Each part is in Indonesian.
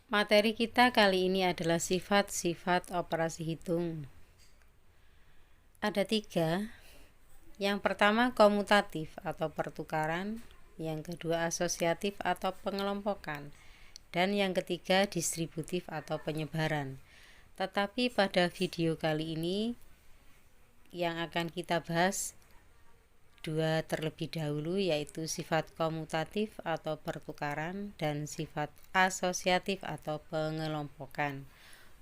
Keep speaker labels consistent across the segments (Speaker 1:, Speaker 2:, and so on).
Speaker 1: Materi kita kali ini adalah sifat-sifat operasi hitung. Ada 3. Yang pertama komutatif atau pertukaran, yang kedua asosiatif atau pengelompokan, dan yang ketiga distributif atau penyebaran. Tetapi pada video kali ini yang akan kita bahas 2 terlebih dahulu, yaitu sifat komutatif atau pertukaran dan sifat asosiatif atau pengelompokan.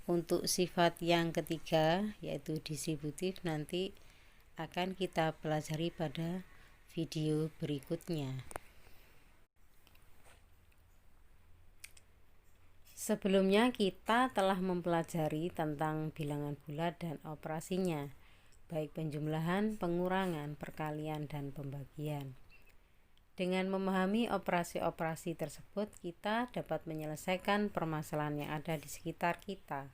Speaker 1: Untuk sifat yang ketiga yaitu distributif nanti akan kita pelajari pada video berikutnya. Sebelumnya kita telah mempelajari tentang bilangan bulat dan operasinya, baik penjumlahan, pengurangan, perkalian, dan pembagian. Dengan memahami operasi-operasi tersebut, kita dapat menyelesaikan permasalahan yang ada di sekitar kita.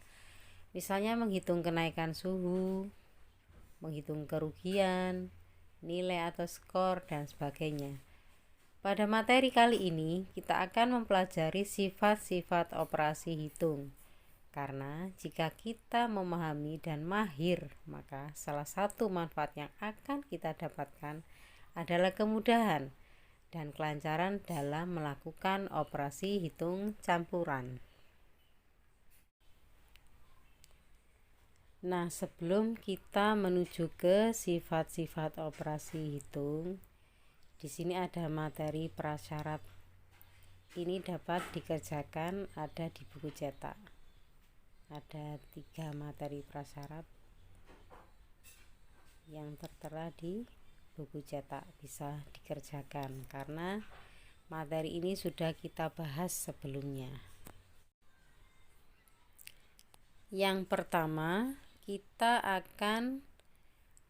Speaker 1: Misalnya menghitung kenaikan suhu, menghitung kerugian, nilai atau skor, dan sebagainya. Pada materi kali ini, kita akan mempelajari sifat-sifat operasi hitung. Karena jika kita memahami dan mahir, maka salah satu manfaat yang akan kita dapatkan adalah kemudahan dan kelancaran dalam melakukan operasi hitung campuran. Nah, sebelum kita menuju ke sifat-sifat operasi hitung, di sini ada materi prasyarat. Ini dapat dikerjakan ada di buku cetak. Ada 3 materi prasyarat yang tertera di buku cetak, bisa dikerjakan karena materi ini sudah kita bahas sebelumnya. Yang pertama, kita akan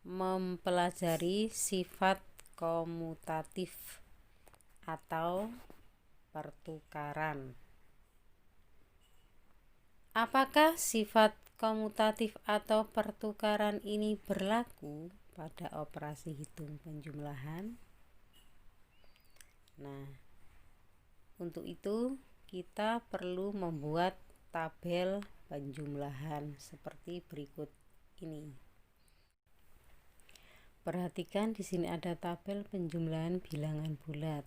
Speaker 1: mempelajari sifat komutatif atau pertukaran. Apakah sifat komutatif atau pertukaran ini berlaku pada operasi hitung penjumlahan? Nah, untuk itu kita perlu membuat tabel penjumlahan seperti berikut ini. Perhatikan di sini ada tabel penjumlahan bilangan bulat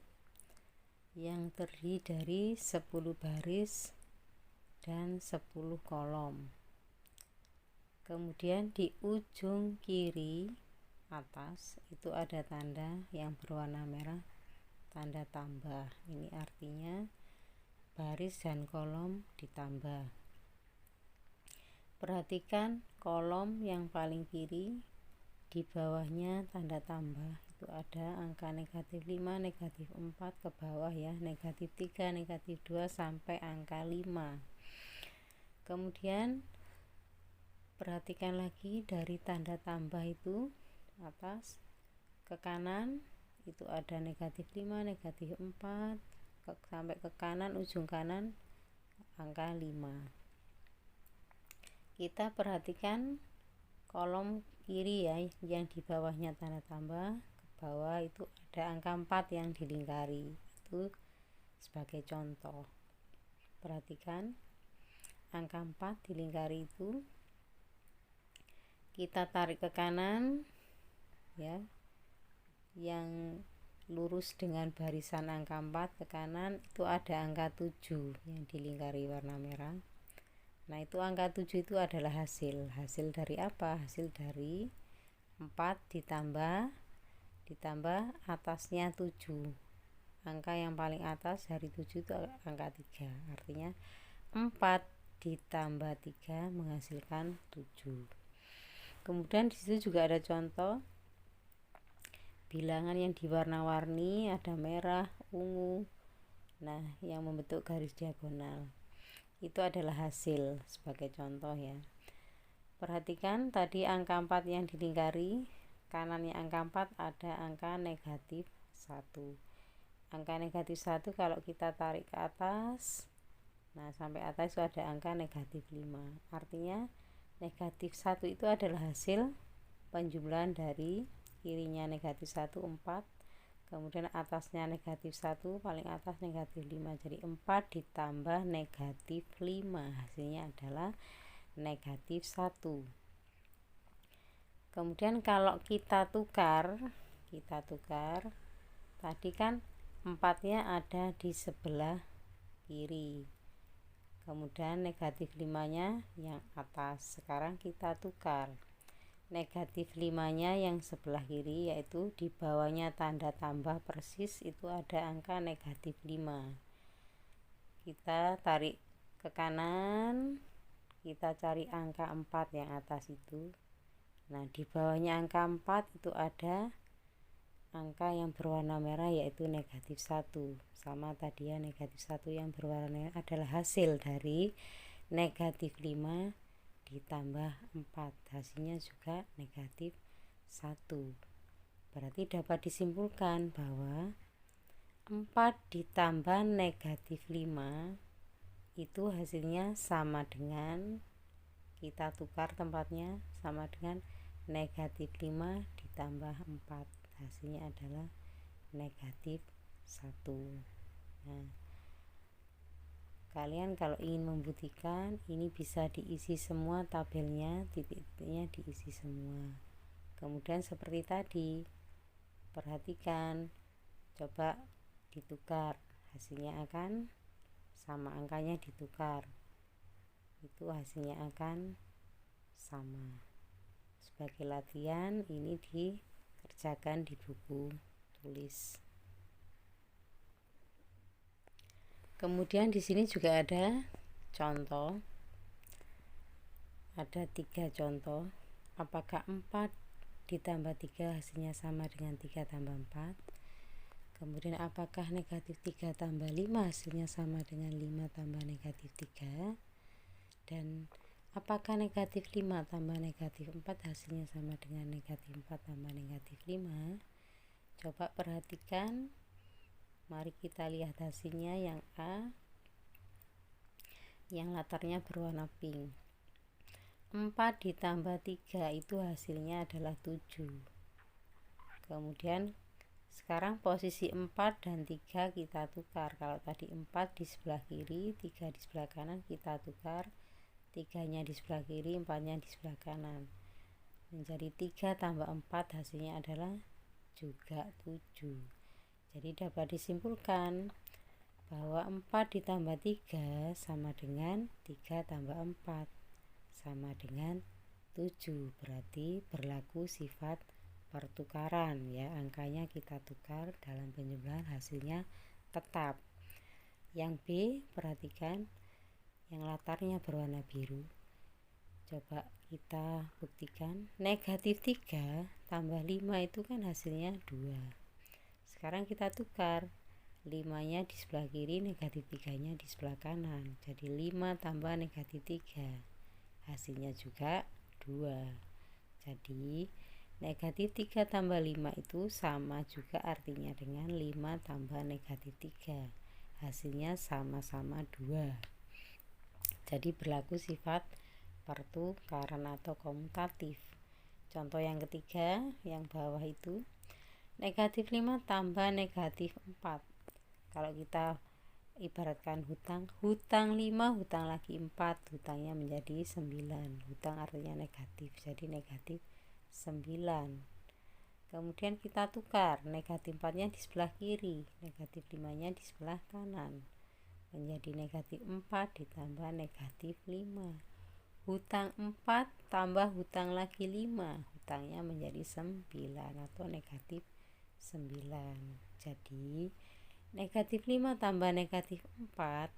Speaker 1: yang terdiri dari 10 baris dan 10 kolom. Kemudian di ujung kiri atas itu ada tanda yang berwarna merah, tanda tambah. Ini artinya baris dan kolom ditambah. Perhatikan kolom yang paling kiri, di bawahnya tanda tambah itu ada angka negatif 5, negatif 4 ke bawah ya, negatif 3, negatif 2 sampai angka 5. Kemudian perhatikan lagi dari tanda tambah itu atas ke kanan itu ada negatif 5, negatif 4 sampai ke kanan, ujung kanan angka 5. Kita perhatikan kolom kiri ya, yang di bawahnya tanda tambah, ke bawah itu ada angka 4 yang dilingkari. Itu sebagai contoh. Perhatikan angka 4 dilingkari itu kita tarik ke kanan ya, yang lurus dengan barisan angka 4 ke kanan itu ada angka 7 yang dilingkari warna merah. Nah, itu angka 7 itu adalah hasil dari apa? Hasil dari 4 ditambah atasnya 7. Angka yang paling atas dari 7 itu angka 3. Artinya 4 ditambah 3 menghasilkan 7. Kemudian di situ juga ada contoh bilangan yang diwarna-warni, ada merah, ungu. Nah, yang membentuk garis diagonal itu adalah hasil sebagai contoh ya. Perhatikan tadi angka 4 yang dilingkari, kanannya angka 4 ada angka negatif 1. Angka negatif 1 kalau kita tarik ke atas, nah sampai atas itu ada angka negatif 5. Artinya negatif 1 itu adalah hasil penjumlahan dari kirinya negatif 1, 4, kemudian atasnya negatif 1, paling atas negatif 5, jadi 4 ditambah negatif 5, hasilnya adalah negatif 1. Kemudian kalau kita tukar tadi kan 4-nya ada di sebelah kiri, kemudian negatif 5-nya yang atas. Sekarang kita tukar negatif 5-nya yang sebelah kiri, yaitu di bawahnya tanda tambah persis itu ada angka negatif 5. Kita tarik ke kanan, kita cari angka 4 yang atas itu. Nah, di bawahnya angka 4 itu ada angka yang berwarna merah, yaitu negatif 1. Sama tadi ya, negatif 1 yang berwarna merah adalah hasil dari negatif 5 ditambah 4, hasilnya juga negatif 1. Berarti dapat disimpulkan bahwa 4 ditambah negatif 5 itu hasilnya sama dengan, kita tukar tempatnya, sama dengan negatif 5 ditambah 4, hasilnya adalah negatif 1. Nah, kalian kalau ingin membuktikan, ini bisa diisi semua tabelnya, titik-titiknya diisi semua. Kemudian seperti tadi, perhatikan, coba ditukar, hasilnya akan sama, angkanya ditukar, itu hasilnya akan sama. Sebagai latihan, ini dikerjakan di buku tulis. Kemudian di sini juga ada contoh, ada 3 contoh. Apakah 4 ditambah 3 hasilnya sama dengan 3 tambah 4? Kemudian apakah negatif 3 tambah 5 hasilnya sama dengan 5 tambah negatif 3? Dan apakah negatif 5 tambah negatif 4 hasilnya sama dengan negatif 4 tambah negatif 5? Coba perhatikan. Mari kita lihat hasilnya. Yang A, yang latarnya berwarna pink. 4 ditambah 3 itu hasilnya adalah 7. Kemudian sekarang posisi 4 dan 3 kita tukar. Kalau tadi 4 di sebelah kiri, 3 di sebelah kanan, kita tukar. 3-nya di sebelah kiri, 4-nya di sebelah kanan. Menjadi 3 tambah 4 hasilnya adalah juga 7. Jadi dapat disimpulkan bahwa 4 ditambah 3 sama dengan 3 tambah 4 sama dengan 7. Berarti berlaku sifat pertukaran ya, angkanya kita tukar, dalam penjumlahan hasilnya tetap. Yang B, perhatikan, yang latarnya berwarna biru. Coba kita buktikan, negatif 3 tambah 5 itu kan hasilnya 2. Sekarang kita tukar, 5-nya di sebelah kiri, negatif 3-nya di sebelah kanan. Jadi 5 tambah negatif 3 hasilnya juga 2. Jadi negatif 3 tambah 5 itu sama juga artinya dengan 5 tambah negatif 3, hasilnya sama-sama 2. Jadi berlaku sifat pertukaran atau komutatif. Contoh yang ketiga, yang bawah itu, negatif 5 tambah negatif 4. Kalau kita ibaratkan hutang 5, hutang lagi 4, hutangnya menjadi 9. Hutang artinya negatif, jadi negatif 9. Kemudian kita tukar, negatif 4-nya di sebelah kiri, negatif 5-nya di sebelah kanan. Menjadi negatif 4 ditambah negatif 5. Hutang 4 tambah hutang lagi 5, hutangnya menjadi 9 atau negatif 9. Jadi negatif 5 tambah negatif 4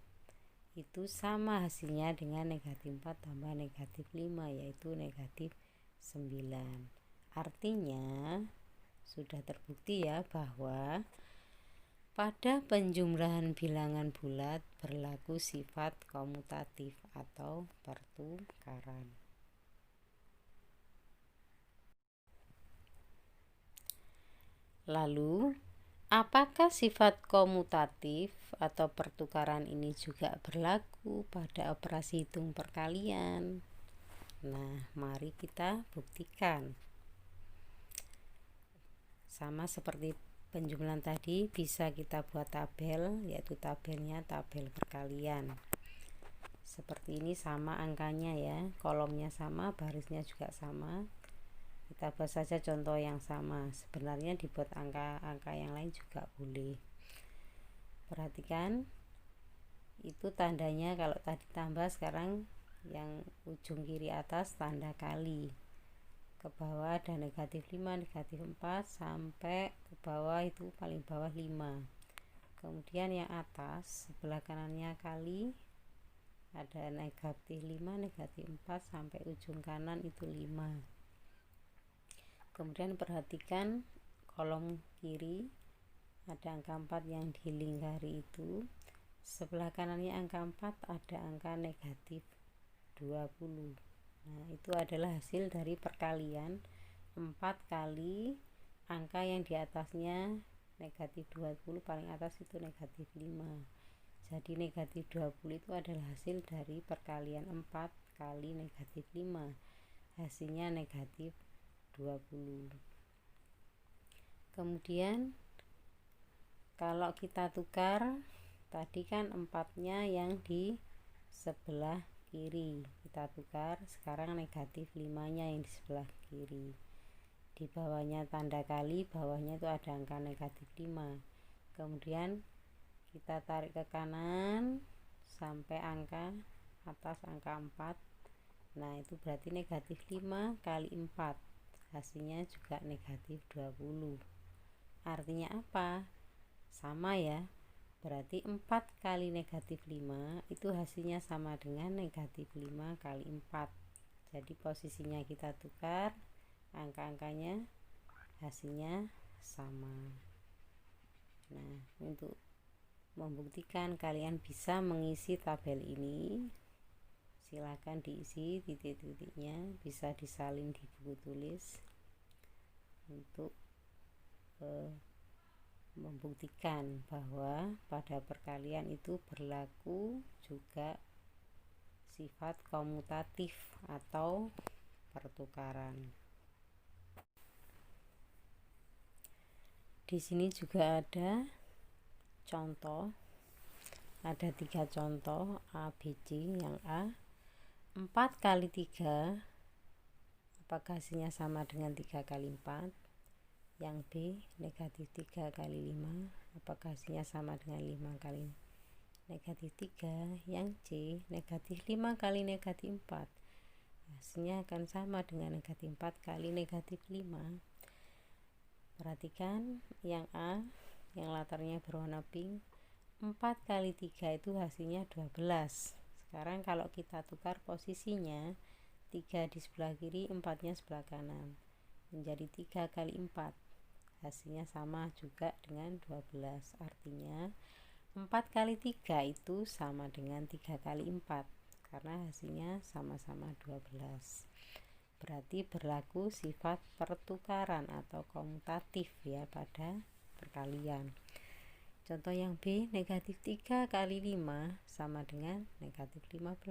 Speaker 1: itu sama hasilnya dengan negatif 4 tambah negatif 5, yaitu negatif 9. Artinya sudah terbukti ya bahwa pada penjumlahan bilangan bulat berlaku sifat komutatif atau pertukaran. Lalu, apakah sifat komutatif atau pertukaran ini juga berlaku pada operasi hitung perkalian? Nah, mari kita buktikan. Sama seperti penjumlahan tadi bisa kita buat tabel, yaitu tabelnya tabel perkalian. Seperti ini, sama angkanya ya, kolomnya sama, barisnya juga sama. Kita buat saja contoh yang sama. Sebenarnya dibuat angka-angka yang lain juga boleh. Perhatikan, itu tandanya kalau tadi tambah, sekarang yang ujung kiri atas tanda kali. Ke bawah ada negatif 5, negatif 4, sampai ke bawah itu paling bawah 5. Kemudian yang atas sebelah kanannya kali, ada negatif 5, negatif 4, sampai ujung kanan itu 5. Kemudian perhatikan kolom kiri, ada angka 4 yang dilingkari itu. Sebelah kanannya angka 4 ada angka negatif 20. Nah, itu adalah hasil dari perkalian 4 kali angka yang di atasnya negatif 20, paling atas itu negatif 5. Jadi negatif 20 itu adalah hasil dari perkalian 4 kali negatif 5. Hasilnya negatif 20. Kemudian kalau kita tukar, tadi kan 4-nya yang di sebelah kiri kita tukar, sekarang negatif 5-nya yang di sebelah kiri. Di bawahnya tanda kali, bawahnya itu ada angka negatif 5. Kemudian kita tarik ke kanan sampai angka atas, angka 4. Nah, itu berarti negatif 5 kali 4, hasilnya juga negatif 20. Artinya apa? Sama ya, berarti 4 kali negatif 5 itu hasilnya sama dengan negatif 5 kali 4. Jadi posisinya kita tukar, angka-angkanya hasilnya sama. Nah, untuk membuktikan kalian bisa mengisi tabel ini, silakan diisi titik-titiknya, bisa disalin di buku tulis untuk membuktikan bahwa pada perkalian itu berlaku juga sifat komutatif atau pertukaran. Di sini juga ada contoh, ada 3 contoh A, B, C. Yang A, 4 kali 3, apakah hasilnya sama dengan 3 kali 4? Yang B, negatif 3 kali 5, apakah hasilnya sama dengan 5 kali negatif 3? Yang C, negatif 5 kali negatif 4, hasilnya akan sama dengan negatif 4 kali negatif 5. Perhatikan yang A, yang latarnya berwarna pink, 4 kali 3 itu hasilnya 12. Sekarang kalau kita tukar posisinya, 3 di sebelah kiri, 4-nya sebelah kanan, menjadi 3 kali 4, hasilnya sama juga dengan 12. Artinya 4 kali 3 itu sama dengan 3 kali 4, karena hasilnya sama-sama 12. Berarti berlaku sifat pertukaran atau komutatif ya pada perkalian. Contoh yang B, negatif 3 kali 5 sama dengan negatif 15.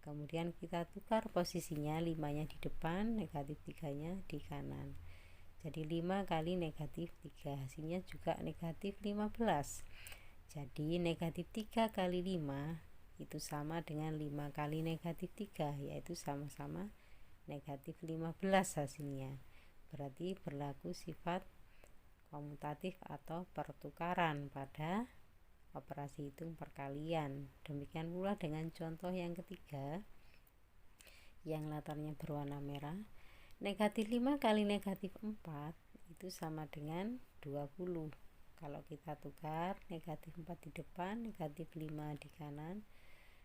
Speaker 1: Kemudian kita tukar posisinya, 5-nya di depan, negatif 3-nya di kanan. Jadi 5 kali negatif 3, hasilnya juga negatif 15. Jadi negatif 3 kali 5 itu sama dengan 5 kali negatif 3, yaitu sama-sama negatif 15 hasilnya. Berarti berlaku sifat komutatif atau pertukaran pada operasi hitung perkalian. Demikian pula dengan contoh yang ketiga, yang latarnya berwarna merah. Negatif 5 kali negatif 4 itu sama dengan 20. Kalau kita tukar, negatif 4 di depan, negatif 5 di kanan.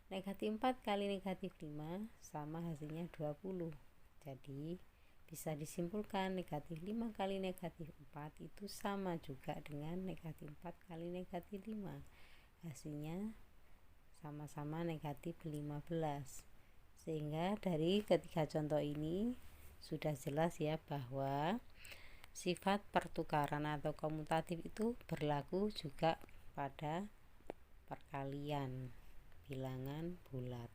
Speaker 1: Negatif 4 kali negatif 5 sama hasilnya 20. Jadi bisa disimpulkan negatif 5 kali negatif 4 itu sama juga dengan negatif 4 kali negatif 5. Hasilnya sama-sama negatif 15. Sehingga dari ketiga contoh ini sudah jelas ya bahwa sifat pertukaran atau komutatif itu berlaku juga pada perkalian bilangan bulat.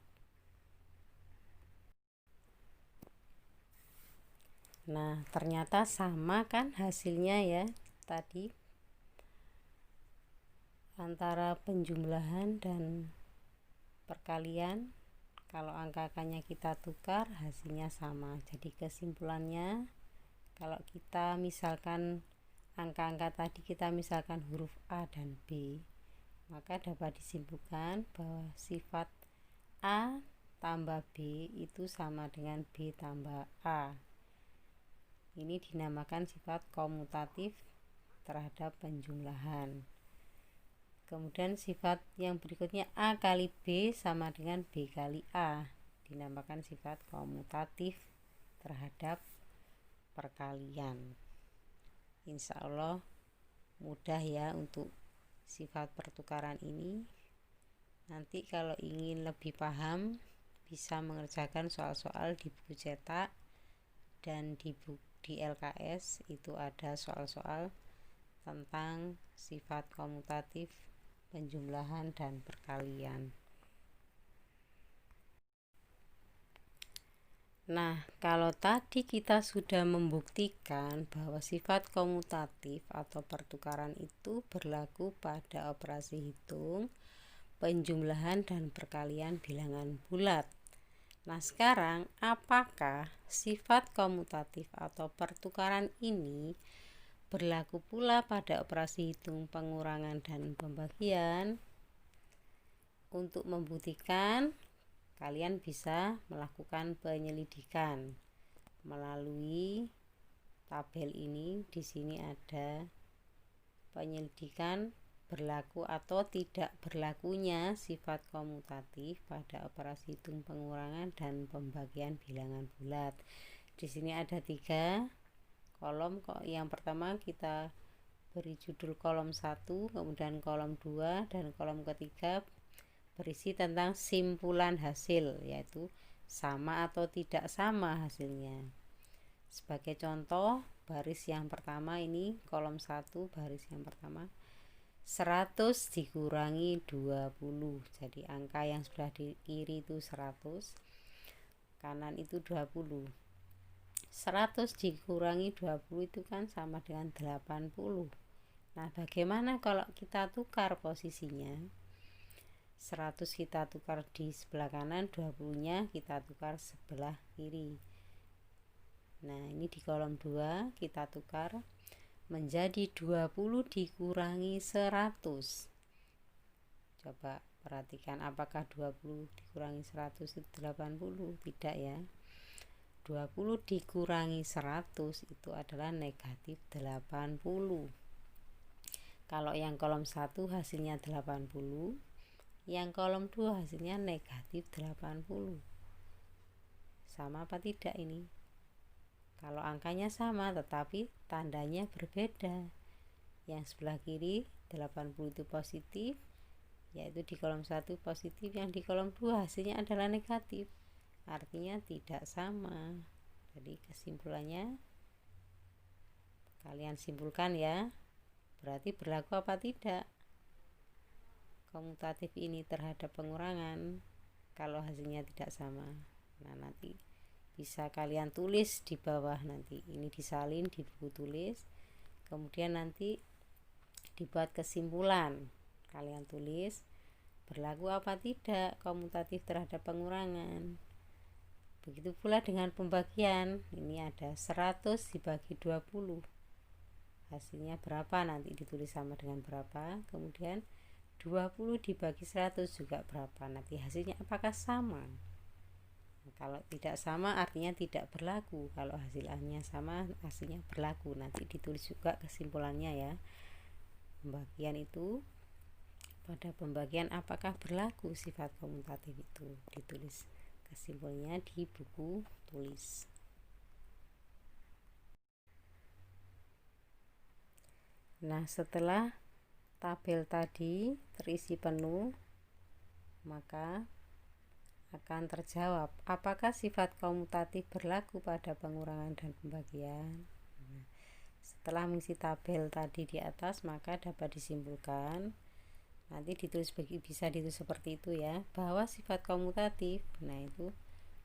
Speaker 1: Nah, ternyata sama kan hasilnya ya. tadi antara penjumlahan dan perkalian, kalau angka-angkanya kita tukar hasilnya sama. Jadi kesimpulannya, kalau kita misalkan angka-angka tadi kita misalkan huruf A dan B, maka dapat disimpulkan bahwa sifat A tambah B itu sama dengan B tambah A. Ini dinamakan sifat komutatif terhadap penjumlahan. Kemudian sifat yang berikutnya A kali B sama dengan B kali A, dinamakan sifat komutatif terhadap perkalian. Insya Allah mudah ya untuk sifat pertukaran ini. Nanti kalau ingin lebih paham bisa mengerjakan soal-soal di buku cetak, dan di LKS itu ada soal-soal tentang sifat komutatif penjumlahan dan perkalian. Nah, kalau tadi kita sudah membuktikan bahwa sifat komutatif atau pertukaran itu berlaku pada operasi hitung, penjumlahan dan perkalian bilangan bulat. Nah, sekarang apakah sifat komutatif atau pertukaran ini berlaku pula pada operasi hitung pengurangan dan pembagian? Untuk membuktikan, kalian bisa melakukan penyelidikan melalui tabel ini. Di sini ada penyelidikan berlaku atau tidak berlakunya sifat komutatif pada operasi hitung pengurangan dan pembagian bilangan bulat. Di sini ada 3 kolom. Yang pertama kita beri judul kolom 1, kemudian kolom 2, dan kolom ketiga berisi tentang simpulan hasil, yaitu sama atau tidak sama hasilnya. Sebagai contoh, baris yang pertama ini, kolom 1, baris yang pertama, 100 dikurangi 20. Jadi angka yang sudah di kiri itu 100, kanan itu 20. 100 dikurangi 20 itu kan sama dengan 80. Nah, bagaimana kalau kita tukar posisinya? 100 kita tukar di sebelah kanan, 20-nya kita tukar sebelah kiri. Nah, ini di kolom 2 kita tukar menjadi 20 dikurangi 100. Coba perhatikan, apakah 20 dikurangi 100 itu 80? Tidak ya. 20 dikurangi 100 itu adalah negatif 80. Kalau yang kolom 1 hasilnya 80, yang kolom 2 hasilnya negatif 80. Sama apa tidak ini? Kalau angkanya sama tetapi tandanya berbeda. Yang sebelah kiri 80 itu positif, yaitu di kolom 1 positif, yang di kolom 2 hasilnya adalah negatif. Artinya tidak sama. Jadi kesimpulannya kalian simpulkan ya. Berarti berlaku apa tidak komutatif ini terhadap pengurangan kalau hasilnya tidak sama. Nah, nanti bisa kalian tulis di bawah, nanti ini disalin di buku tulis, kemudian nanti dibuat kesimpulan, kalian tulis berlaku apa tidak komutatif terhadap pengurangan. Begitu pula dengan pembagian, ini ada 100 dibagi 20, hasilnya berapa, nanti ditulis sama dengan berapa, kemudian 20 dibagi 100 juga berapa, nanti hasilnya apakah sama. Kalau tidak sama artinya tidak berlaku, kalau hasilnya sama hasilnya berlaku. Nanti ditulis juga kesimpulannya ya. Pembagian itu, pada pembagian apakah berlaku sifat komutatif itu, ditulis kesimpulannya di buku tulis. Nah, setelah tabel tadi terisi penuh, maka akan terjawab apakah sifat komutatif berlaku pada pengurangan dan pembagian. Setelah mengisi tabel tadi di atas, maka dapat disimpulkan, nanti ditulis bisa ditulis seperti itu ya, bahwa sifat komutatif. Nah, itu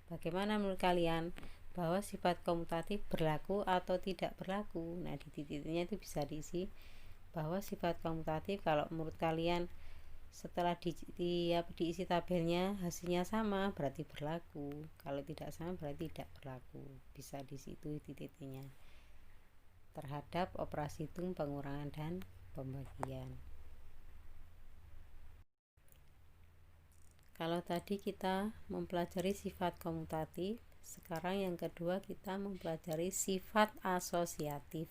Speaker 1: bagaimana menurut kalian? bahwa sifat komutatif berlaku atau tidak berlaku. Nah, di titiknya itu bisa diisi bahwa sifat komutatif kalau menurut kalian setelah diisi tabelnya hasilnya sama berarti berlaku, kalau tidak sama berarti tidak berlaku. Bisa di situ titiknya terhadap operasi hitung pengurangan dan pembagian. Kalau tadi kita mempelajari sifat komutatif, sekarang yang kedua kita mempelajari sifat asosiatif.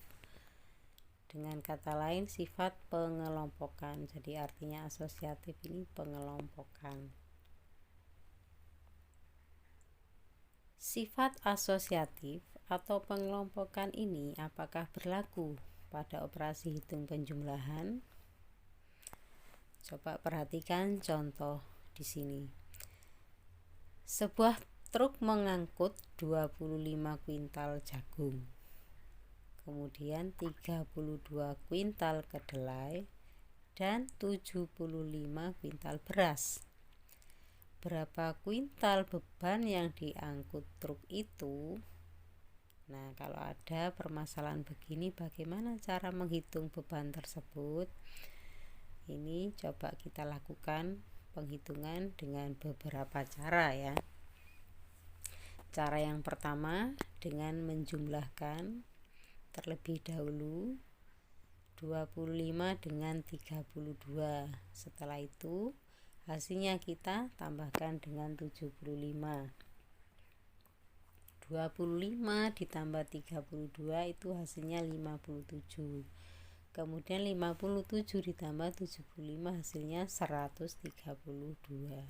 Speaker 1: Dengan kata lain sifat pengelompokan. Jadi artinya asosiatif ini pengelompokan. Sifat asosiatif atau pengelompokan ini apakah berlaku pada operasi hitung penjumlahan? Coba perhatikan contoh di sini. Sebuah truk mengangkut 25 kuintal jagung, kemudian 32 kuintal kedelai, dan 75 kuintal beras. Berapa kuintal beban yang diangkut truk itu? Nah, kalau ada permasalahan begini, bagaimana cara menghitung beban tersebut? Ini coba kita lakukan penghitungan dengan beberapa cara ya. Cara yang pertama dengan menjumlahkan terlebih dahulu 25 dengan 32. Setelah itu hasilnya kita tambahkan dengan 75. 25 ditambah 32 itu hasilnya 57. Kemudian 57 ditambah 75 hasilnya 132.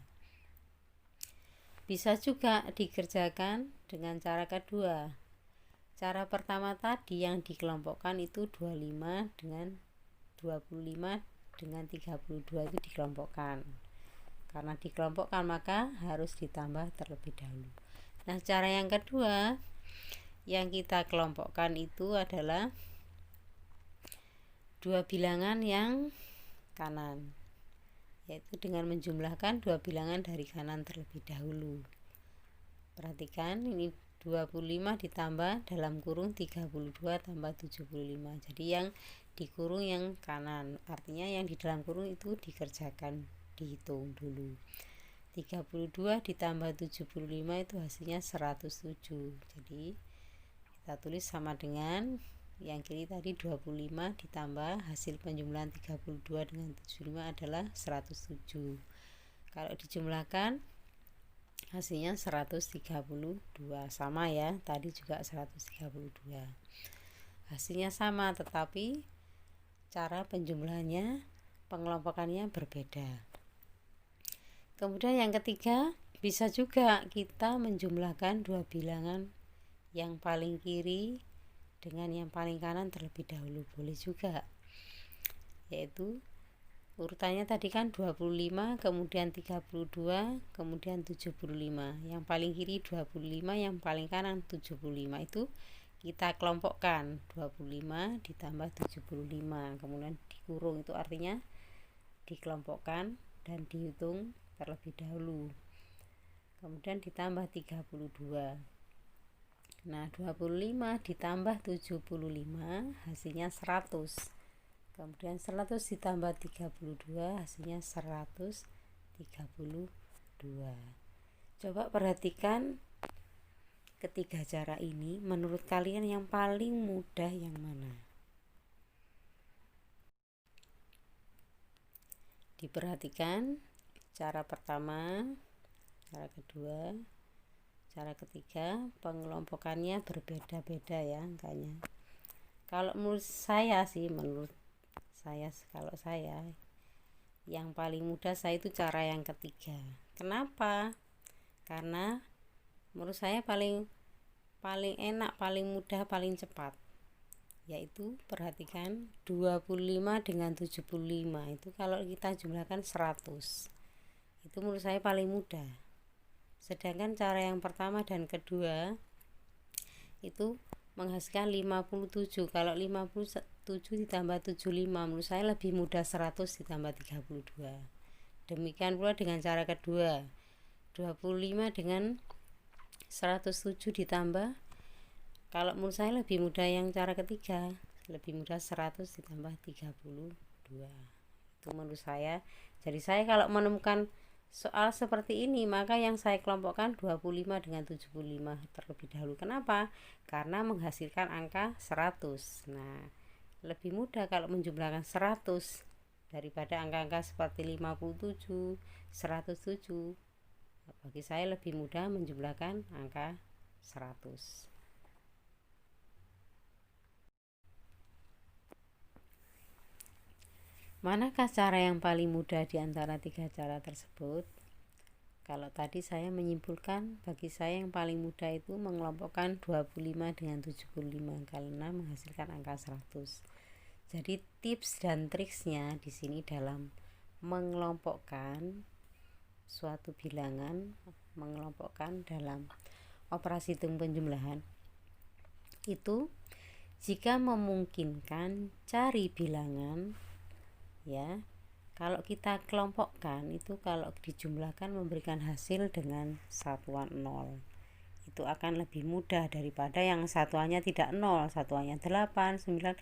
Speaker 1: Bisa juga dikerjakan dengan cara kedua. Cara pertama tadi yang dikelompokkan itu 25 dengan 25 dengan 32 itu dikelompokkan. Karena dikelompokkan maka harus ditambah terlebih dahulu. Nah, cara yang kedua yang kita kelompokkan itu adalah dua bilangan yang kanan, yaitu dengan menjumlahkan dua bilangan dari kanan terlebih dahulu. Perhatikan ini 25 ditambah dalam kurung 32 tambah 75. Jadi yang dikurung yang kanan, artinya yang di dalam kurung itu dikerjakan, dihitung dulu. 32 ditambah 75 itu hasilnya 107. Jadi kita tulis sama dengan yang kiri tadi 25 ditambah hasil penjumlahan 32 dengan 75 adalah 107. Kalau dijumlahkan hasilnya 132, sama ya, tadi juga 132. Hasilnya sama tetapi cara penjumlahannya, pengelompokannya berbeda. Kemudian yang ketiga, bisa juga kita menjumlahkan dua bilangan yang paling kiri dengan yang paling kanan terlebih dahulu, boleh juga, yaitu urutannya tadi kan 25 kemudian 32 kemudian 75, yang paling kiri 25 yang paling kanan 75, itu kita kelompokkan 25 ditambah 75 kemudian dikurung, itu artinya dikelompokkan dan dihitung terlebih dahulu, kemudian ditambah 32. Nah, 25 ditambah 75 hasilnya 100. Kemudian 100 ditambah 32 hasilnya 132. Coba perhatikan ketiga cara ini, menurut kalian yang paling mudah yang mana? Diperhatikan cara pertama, cara kedua, cara ketiga, pengelompokannya berbeda-beda ya angkanya. Kalau menurut saya sih, kalau saya yang paling mudah saya itu cara yang ketiga. Kenapa? Karena menurut saya paling enak, paling mudah, paling cepat. Yaitu perhatikan 25 dengan 75 itu kalau kita jumlahkan 100. Itu menurut saya paling mudah. Sedangkan cara yang pertama dan kedua itu menghasilkan 57. Kalau 57 ditambah 75 menurut saya lebih mudah 100 ditambah 32. Demikian pula dengan cara kedua, 25 dengan 107 ditambah, kalau menurut saya lebih mudah yang cara ketiga, lebih mudah 100 ditambah 32. Itu menurut saya. Jadi saya kalau menemukan soal seperti ini, maka yang saya kelompokkan 25 dengan 75 terlebih dahulu. Kenapa? Karena menghasilkan angka 100. Nah, lebih mudah kalau menjumlahkan 100 daripada angka-angka seperti 57, 107. Bagi saya lebih mudah menjumlahkan angka 100. Manakah cara yang paling mudah di antara 3 cara tersebut? Kalau tadi saya menyimpulkan, bagi saya yang paling mudah itu mengelompokkan 25 dengan 75 karena menghasilkan angka 100. Jadi tips dan triksnya di sini dalam mengelompokkan suatu bilangan, mengelompokkan dalam operasi hitung penjumlahan itu, jika memungkinkan cari bilangan ya. Kalau kita kelompokkan itu, kalau dijumlahkan memberikan hasil dengan satuan 0. Itu akan lebih mudah daripada yang satuannya tidak 0, satuannya 8, 9.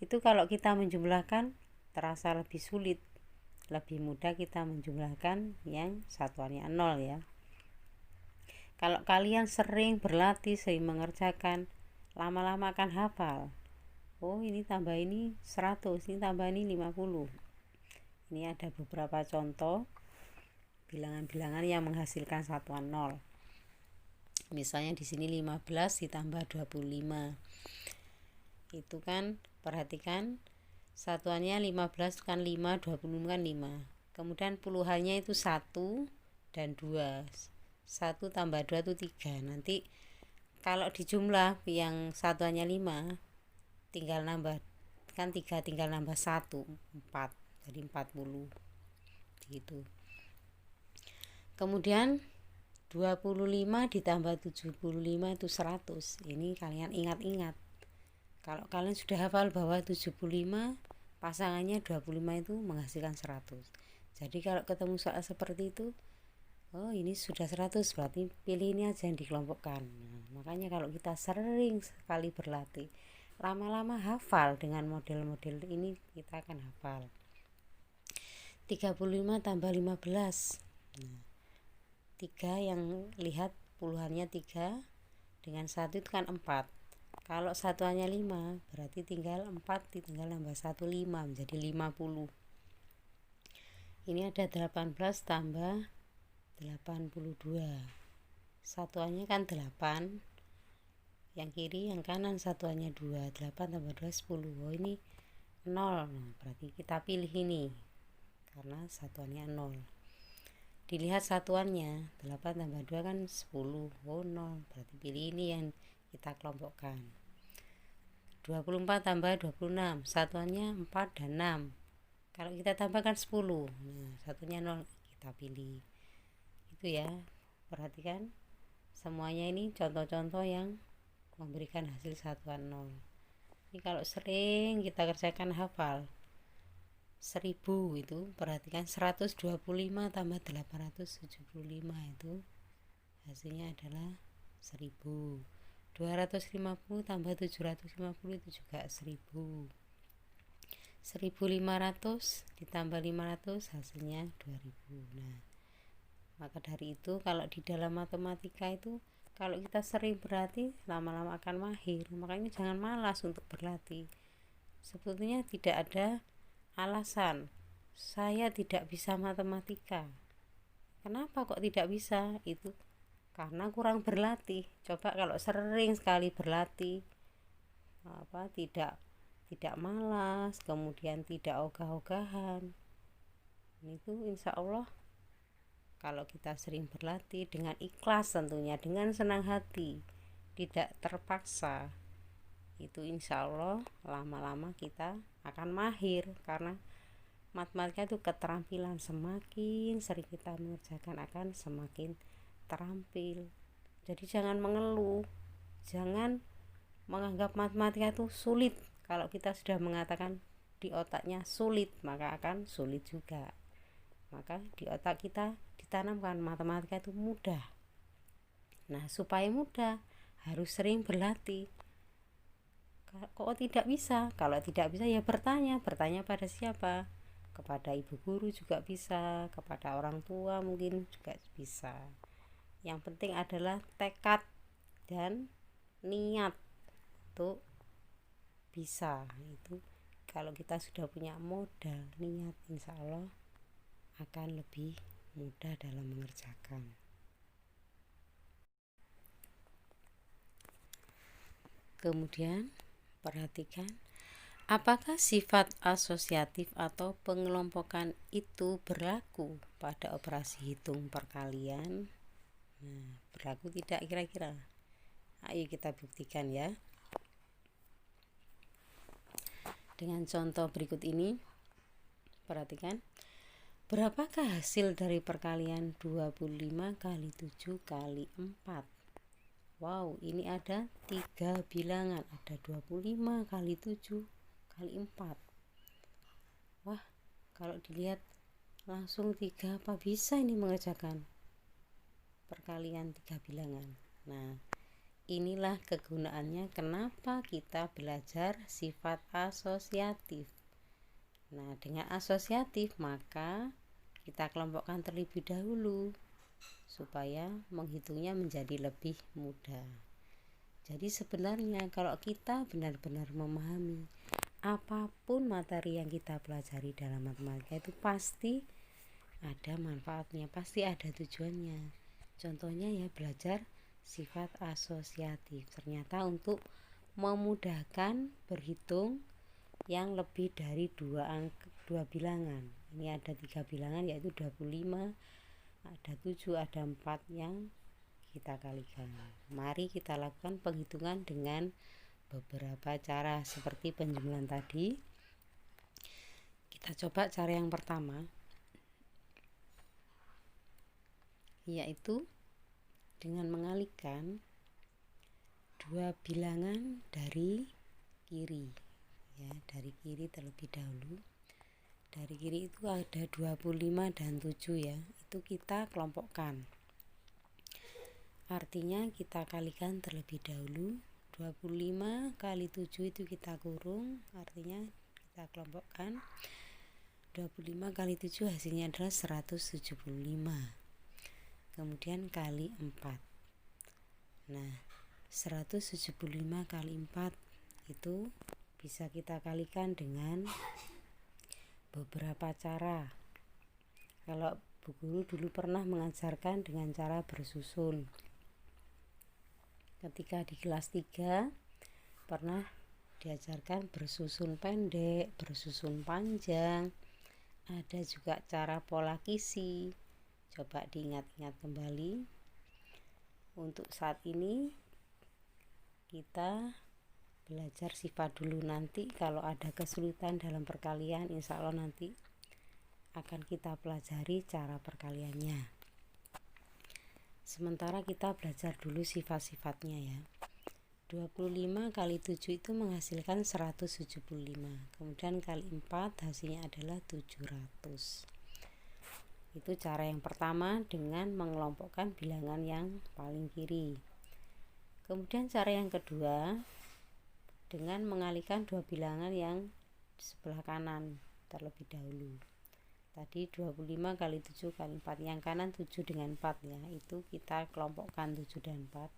Speaker 1: Itu kalau kita menjumlahkan terasa lebih sulit. Lebih mudah kita menjumlahkan yang satuannya 0 ya. Kalau kalian sering berlatih, sering mengerjakan, lama-lama akan hafal. Oh, ini tambah ini 100, ini tambah ini 50. Ini ada beberapa contoh bilangan-bilangan yang menghasilkan satuan 0. Misalnya di sini 15 ditambah 25. Itu kan perhatikan satuannya 15 kan 5, 25 kan 5. Kemudian puluhannya itu 1 dan 2. 1 tambah 2 itu 3. Nanti kalau dijumlah yang satuannya 5, tinggal nambah kan 3, tinggal nambah 1, 4. Jadi 40 gitu. Kemudian 25 ditambah 75 itu 100. Ini kalian ingat-ingat. Kalau kalian sudah hafal bahwa 75 pasangannya 25 itu menghasilkan 100. Jadi kalau ketemu soal seperti itu, oh ini sudah 100, berarti pilih ini aja yang dikelompokkan. Nah, makanya kalau kita sering sekali berlatih, lama-lama hafal dengan model-model ini, kita akan hafal. 35 tambah 15. Nah, 3 yang lihat puluhannya 3 dengan 1 itu kan 4. Kalau satuannya 5, berarti tinggal 4 tinggal nambah 1, 5 menjadi 50. Ini ada 18 tambah 82. Satuannya kan 8. Yang kiri, yang kanan satuannya 2. 8 tambah 2 10. Oh, ini 0. Nah, berarti kita pilih ini karena satuannya 0. Dilihat satuannya 8 tambah 2 kan 10. Oh 0, berarti pilih ini yang kita kelompokkan. 24 tambah 26, satuannya 4 dan 6. Kalau kita tambahkan 10, nah satunya 0, kita pilih. Itu ya, perhatikan semuanya ini contoh-contoh yang memberikan hasil satuan 0. Ini kalau sering kita kerjakan hafal. 1000 itu perhatikan 125 tambah 875 itu hasilnya adalah 1000. 250 tambah 750 itu juga 1000. 1500 ditambah 500 hasilnya 2000. Nah, maka dari itu kalau di dalam matematika itu, kalau kita sering berlatih, lama-lama akan mahir. Makanya jangan malas untuk berlatih. Sebetulnya tidak ada alasan saya tidak bisa matematika. Kenapa kok tidak bisa? Itu karena kurang berlatih. Coba kalau sering sekali berlatih, tidak malas, kemudian tidak ogah-ogahan, itu insya Allah kalau kita sering berlatih dengan ikhlas, tentunya dengan senang hati, tidak terpaksa, itu insya Allah lama-lama kita akan mahir. Karena matematika itu keterampilan, semakin sering kita mengerjakan akan semakin terampil. Jadi jangan mengeluh, jangan menganggap matematika itu sulit. Kalau kita sudah mengatakan di otaknya sulit, maka akan sulit juga. Maka di otak kita ditanamkan matematika itu mudah. Nah, supaya mudah harus sering berlatih. Kok tidak bisa? Kalau tidak bisa ya bertanya pada siapa? Kepada ibu guru juga bisa, kepada orang tua mungkin juga bisa. Yang penting adalah tekad dan niat untuk bisa. Itu kalau kita sudah punya modal niat, insya Allah akan lebih mudah dalam mengerjakan. Kemudian perhatikan, apakah sifat asosiatif atau pengelompokan itu berlaku pada operasi hitung perkalian? Nah, berlaku tidak kira-kira? Ayo kita buktikan ya. Dengan contoh berikut ini, perhatikan. Berapakah hasil dari perkalian 25 kali 7 kali 4? Wow, ini ada 3 bilangan. Ada 25 kali 7 kali 4. Wah, kalau dilihat langsung 3, apa bisa ini mengerjakan perkalian 3 bilangan? Nah, inilah kegunaannya kenapa kita belajar sifat asosiatif. Nah, dengan asosiatif maka kita kelompokkan terlebih dahulu supaya menghitungnya menjadi lebih mudah. Jadi sebenarnya kalau kita benar-benar memahami apapun materi yang kita pelajari dalam matematika itu pasti ada manfaatnya, pasti ada tujuannya. Contohnya ya belajar sifat asosiatif. Ternyata untuk memudahkan berhitung yang lebih dari 2 bilangan. Ini ada 3 bilangan yaitu 25, ada 7, ada 4 yang kita kalikan. Mari kita lakukan penghitungan dengan beberapa cara seperti penjumlahan tadi. Kita coba cara yang pertama, yaitu dengan mengalihkan 2 bilangan dari kiri. Ya, dari kiri terlebih dahulu. Dari kiri itu ada 25 dan 7 ya. Itu kita kelompokkan. Artinya kita kalikan terlebih dahulu. 25 kali 7 itu kita kurung, artinya kita kelompokkan. 25 kali 7 hasilnya adalah 175. Kemudian kali 4. Nah, 175 kali 4 itu bisa kita kalikan dengan beberapa cara. Kalau Bu Guru dulu pernah mengajarkan dengan cara bersusun. Ketika di kelas 3 pernah diajarkan bersusun pendek, bersusun panjang. Ada juga cara pola kisi. Coba diingat-ingat kembali. Untuk saat ini kita belajar sifat dulu, nanti kalau ada kesulitan dalam perkalian insya Allah nanti akan kita pelajari cara perkaliannya. Sementara kita belajar dulu sifat-sifatnya ya. 25 kali 7 itu menghasilkan 175. Kemudian kali 4 hasilnya adalah 700. Itu cara yang pertama dengan mengelompokkan bilangan yang paling kiri. Kemudian cara yang kedua dengan mengalihkan 2 bilangan yang di sebelah kanan terlebih dahulu. Tadi 25 kali 7 kali 4, yang kanan 7 dengan 4 ya, itu kita kelompokkan 7 dan 4,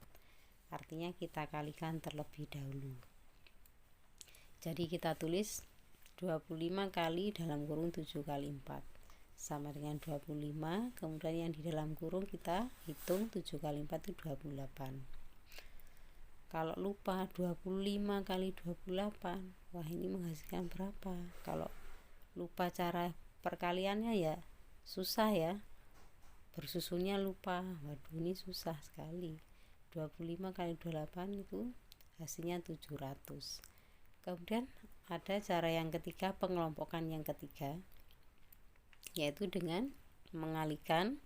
Speaker 1: artinya kita kalikan terlebih dahulu. Jadi kita tulis 25 kali dalam kurung 7 kali 4 sama dengan 25, kemudian yang di dalam kurung kita hitung 7 kali 4 itu 28. Kalau lupa 25 kali 28, wah ini menghasilkan berapa? Kalau lupa cara perkaliannya ya susah ya, bersusunnya lupa, waduh ini susah sekali. 25 kali 28 itu hasilnya 700. Kemudian ada cara yang ketiga, pengelompokan yang ketiga, yaitu dengan mengalihkan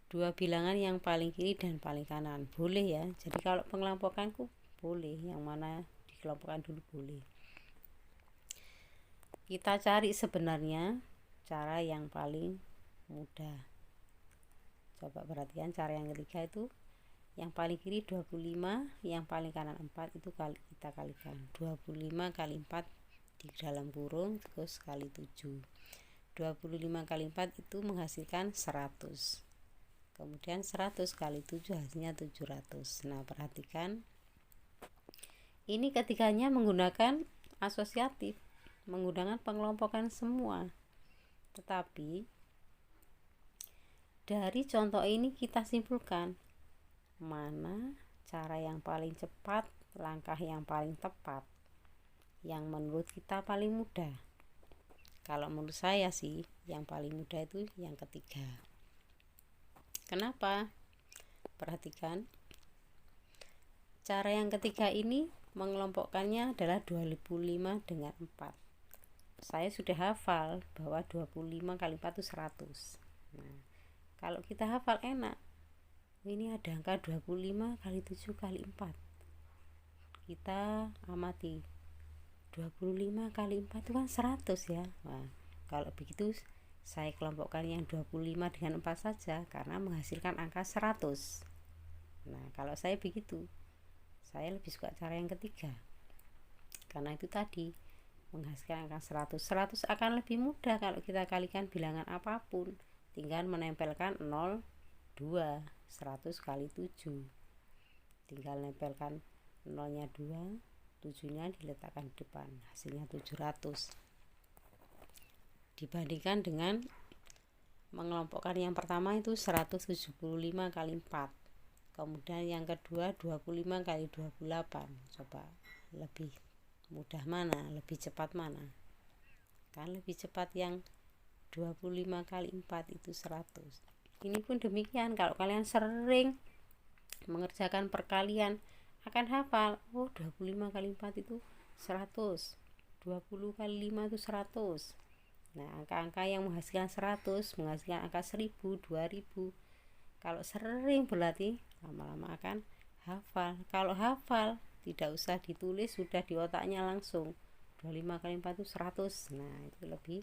Speaker 1: 2 bilangan yang paling kiri dan paling kanan. Boleh ya, jadi kalau pengelompokanku boleh, yang mana dikelompokkan dulu boleh. Kita cari sebenarnya cara yang paling mudah. Coba perhatikan cara yang ketiga itu Yang paling kiri 25, yang paling kanan 4, itu kita kalikan. 25 kali 4 di dalam kurung terus kali 7. 25 kali 4 itu menghasilkan 100. Kemudian 100 kali 7 hasilnya 700. Nah, perhatikan. Ini ketiganya menggunakan asosiatif, menggunakan pengelompokan semua. Tetapi dari contoh ini kita simpulkan mana cara yang paling cepat, langkah yang paling tepat, yang menurut kita paling mudah. Kalau menurut saya sih yang paling mudah itu yang ketiga. Kenapa? Perhatikan, cara yang ketiga ini mengelompokkannya adalah 25 dengan 4. Saya sudah hafal bahwa 25 kali 4 itu 100. Nah, kalau kita hafal enak. Ini ada angka 25 kali 7 kali 4. Kita amati. 25 kali 4 itu kan 100 ya. Nah, kalau begitu saya kelompokkan yang 25 dengan 4 saja karena menghasilkan angka 100. Nah, kalau saya begitu, saya lebih suka cara yang ketiga. Karena itu tadi menghasilkan angka 100. 100 akan lebih mudah kalau kita kalikan bilangan apapun. Tinggal menempelkan 0, 2, 100 kali 7. Tinggal menempelkan 0-nya 2, 7-nya diletakkan di depan. Hasilnya 700. Dibandingkan dengan mengelompokkan yang pertama itu 175 kali 4. Kemudian yang kedua 25 kali 28. Coba lebih mudah mana, lebih cepat mana? Kan lebih cepat yang 25 kali 4 itu 100. Ini pun demikian, kalau kalian sering mengerjakan perkalian akan hafal, oh 25 kali 4 itu 100, 20 kali 5 itu 100. Nah, angka-angka yang menghasilkan 100 menghasilkan angka 1000, 2000. Kalau sering berlatih, lama-lama akan hafal. Kalau hafal tidak usah ditulis, sudah di otaknya langsung. 25 kali 4 itu 100. Nah, itu lebih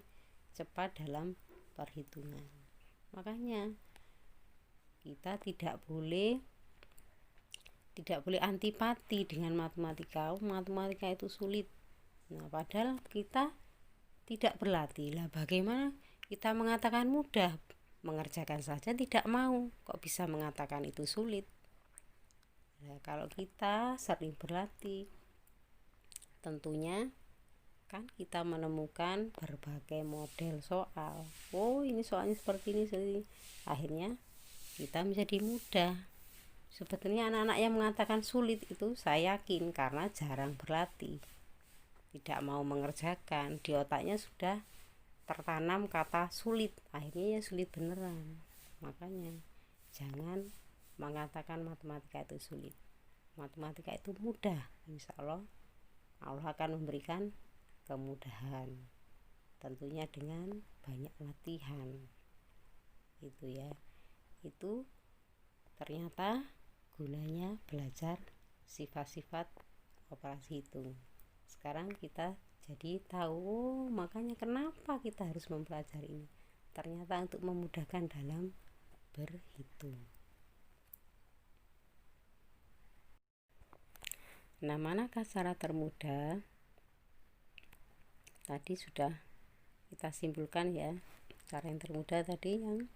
Speaker 1: cepat dalam perhitungan. Makanya kita tidak boleh antipati dengan matematika. Matematika itu sulit. Nah, padahal kita tidak berlatih. Lah bagaimana kita mengatakan mudah? Mengerjakan saja tidak mau. Kok bisa mengatakan itu sulit? Nah, kalau kita sering berlatih, tentunya kan kita menemukan berbagai model soal. Oh, ini soalnya seperti ini, akhirnya kita menjadi mudah. Sebetulnya anak-anak yang mengatakan sulit itu saya yakin karena jarang berlatih, tidak mau mengerjakan, di otaknya sudah tertanam kata sulit, akhirnya ya sulit beneran. Makanya jangan mengatakan matematika itu sulit. Matematika itu mudah. Insya Allah akan memberikan kemudahan, tentunya dengan banyak latihan. Itu ya, itu ternyata gunanya belajar sifat-sifat operasi hitung. Sekarang kita jadi tahu, makanya kenapa kita harus mempelajari ini. Ternyata untuk memudahkan dalam berhitung. Nah, manakah cara termudah? Tadi sudah kita simpulkan ya. Cara yang termudah tadi yang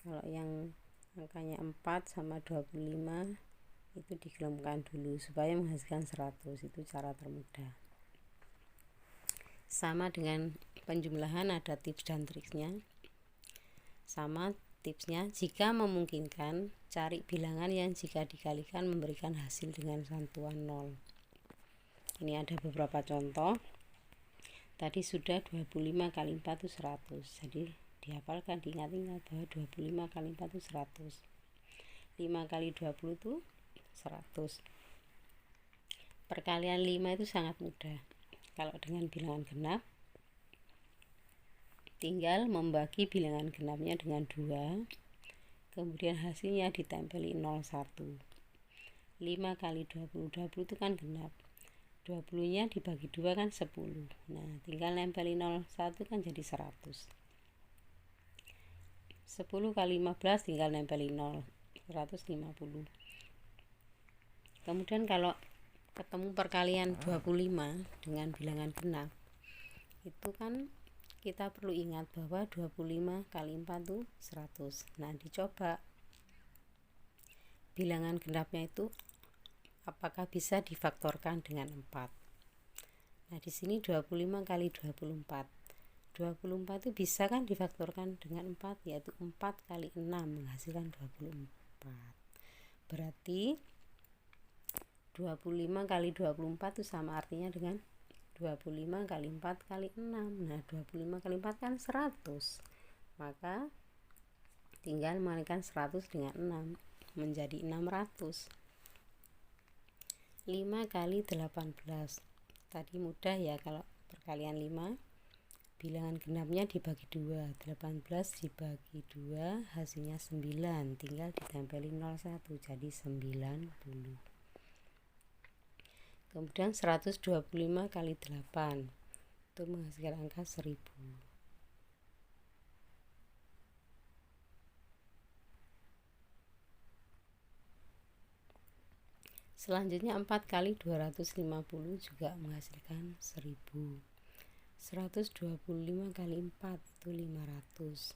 Speaker 1: kalau yang angkanya 4 sama 25 itu dikelompokkan dulu supaya menghasilkan 100. Itu cara termudah. Sama dengan penjumlahan ada tips dan triknya. Sama tipsnya, jika memungkinkan cari bilangan yang jika dikalikan memberikan hasil dengan satuan 0. Ini ada beberapa contoh. Tadi sudah 25 kali 4 itu 100. Jadi dihafalkan, diingat-ingat bahwa 25 kali 4 itu 100. 5 kali 20 itu 100. Perkalian 5 itu sangat mudah. Kalau dengan bilangan genap, tinggal membagi bilangan genapnya dengan 2, kemudian hasilnya ditempeli 01. 5 kali 20, 20 itu kan genap, 20 nya dibagi 2 kan 10. Nah, tinggal nempeli 01 kan jadi 100. 10 kali 15 tinggal nempeli 0, 150. Kemudian kalau ketemu perkalian 25 dengan bilangan genap, itu kan kita perlu ingat bahwa 25 kali 4 itu 100. Nah, dicoba bilangan genapnya itu apakah bisa difaktorkan dengan 4. Nah, di sini 25 kali 24. 24 itu bisa kan difaktorkan dengan 4, yaitu 4 kali 6 menghasilkan 24. Berarti 25 kali 24 itu sama artinya dengan 25 kali 4 kali 6. Nah, 25 kali 4 kan 100. Maka tinggal mengalihkan 100 dengan 6 menjadi 600. 5 kali 18. Tadi mudah ya, kalau perkalian 5 bilangan genapnya dibagi 2, 18 dibagi 2 hasilnya 9, tinggal ditempelin 01 jadi 90. Kemudian 125 kali 8 itu menghasilkan angka 1000. Selanjutnya 4 kali 250 juga menghasilkan 1000. 125 kali 4 itu 500.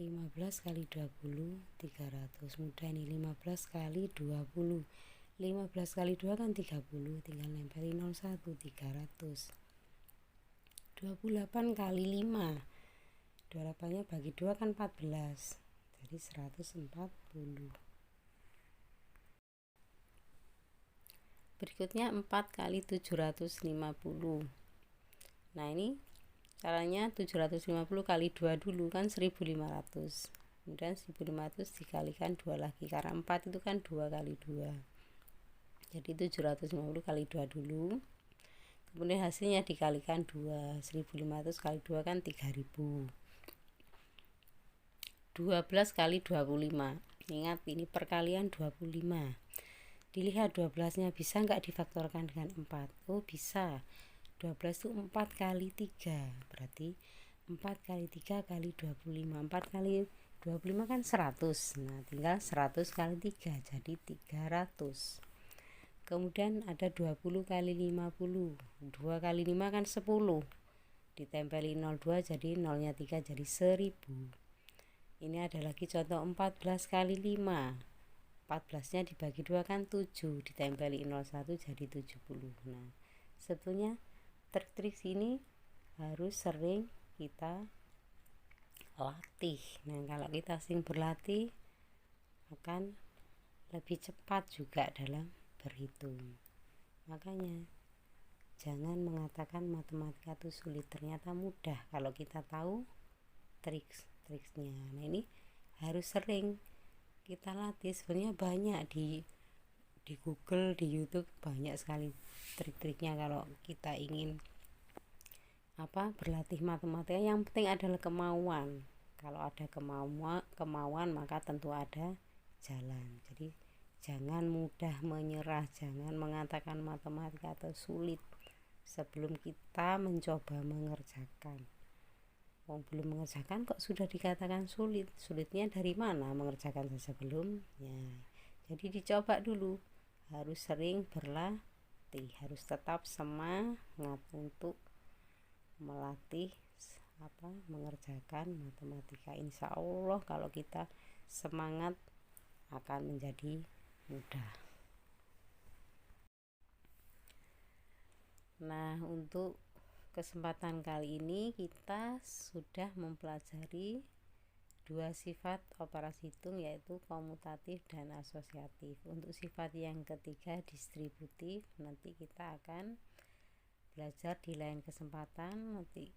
Speaker 1: 15 kali 20 300. Mudah ini, 15 kali 20. 15 kali 2 kan 30, tinggal nempelin 01 300. 28 kali 5. 28 nya bagi 2 kan 14. Jadi 140. Berikutnya 4 kali 750. Nah, ini caranya 750 kali 2 dulu kan 1500. Kemudian 1500 dikalikan 2 lagi, karena 4 itu kan 2 kali 2. Jadi 750 kali 2 dulu. Kemudian hasilnya dikalikan 2. 1500 kali 2 kan 3000. 12 kali 25. Ingat, ini perkalian 25. Dilihat 12-nya bisa nggak difaktorkan dengan 4? Oh, bisa. 12 itu 4 kali 3. Berarti 4 kali 3 kali 25. 4 kali 25 kan 100. Nah, tinggal 100 kali 3 jadi 300. Kemudian ada 20 kali 50. 2 kali 5 kan 10. Ditempeli 02 jadi 0-nya 3 jadi 1000. Ini ada lagi contoh 14 kali 5. 14-nya dibagi 2 kan 7. Ditempeli 01 jadi 70. Nah, sebetulnya trik-trik sini harus sering kita latih. Nah, kalau kita sering berlatih akan lebih cepat juga dalam berhitung. Makanya jangan mengatakan matematika itu sulit, ternyata mudah kalau kita tahu trik-triknya. Nah, ini harus sering kita latih. Sebenarnya banyak di Google, di YouTube banyak sekali trik-triknya kalau kita ingin berlatih matematika. Yang penting adalah kemauan. Kalau ada kemauan maka tentu ada jalan. Jadi jangan mudah menyerah, jangan mengatakan matematika atau sulit sebelum kita mencoba mengerjakan. Belum mengerjakan kok sudah dikatakan sulit. Sulitnya dari mana? Mengerjakan saja belum. Ya, jadi dicoba dulu. Harus sering berlatih, harus tetap semangat untuk melatih mengerjakan matematika. Insya Allah kalau kita semangat akan menjadi mudah. Nah, untuk kesempatan kali ini kita sudah mempelajari dua sifat operasi hitung, yaitu komutatif dan asosiatif. Untuk sifat yang ketiga, distributif, nanti kita akan belajar di lain kesempatan, nanti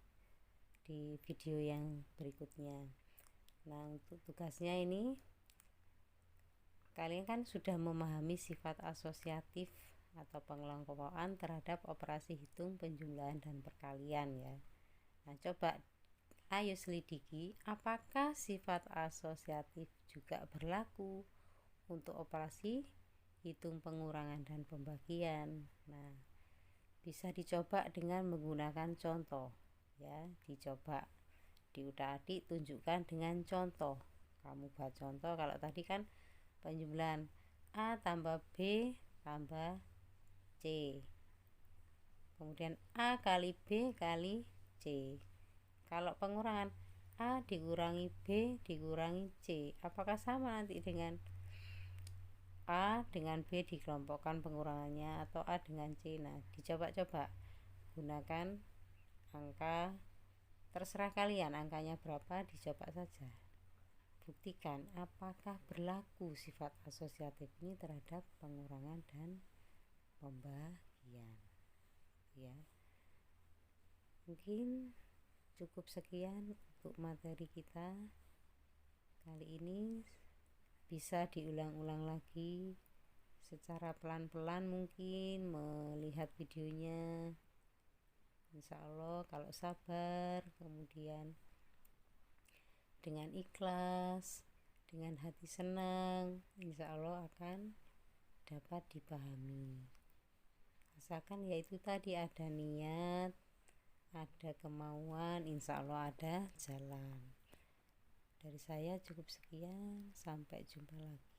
Speaker 1: di video yang berikutnya. Nah, untuk tugasnya ini kalian kan sudah memahami sifat asosiatif atau pengelompokan terhadap operasi hitung, penjumlahan, dan perkalian ya. Nah, coba ayo selidiki apakah sifat asosiatif juga berlaku untuk operasi hitung, pengurangan, dan pembagian. Nah, bisa dicoba dengan menggunakan contoh ya. Dicoba diutak-atik, tunjukkan dengan contoh. Kamu buat contoh. Kalau tadi kan penjumlahan A tambah B tambah C, kemudian A kali B kali C. Kalau pengurangan A dikurangi B dikurangi C, apakah sama nanti dengan A dengan B dikelompokkan pengurangannya atau A dengan C? Nah, dicoba-coba gunakan angka, terserah kalian angkanya berapa, dicoba saja. Buktikan apakah berlaku sifat asosiatif ini terhadap pengurangan dan pembagian. Ya, mungkin cukup sekian untuk materi kita kali ini. Bisa diulang-ulang lagi secara pelan-pelan, mungkin melihat videonya. Insya Allah kalau sabar, kemudian dengan ikhlas, dengan hati senang, insya Allah akan dapat dipahami. Asalkan yaitu tadi ada niat, ada kemauan, insya Allah ada jalan. Dari saya cukup sekian, sampai jumpa lagi.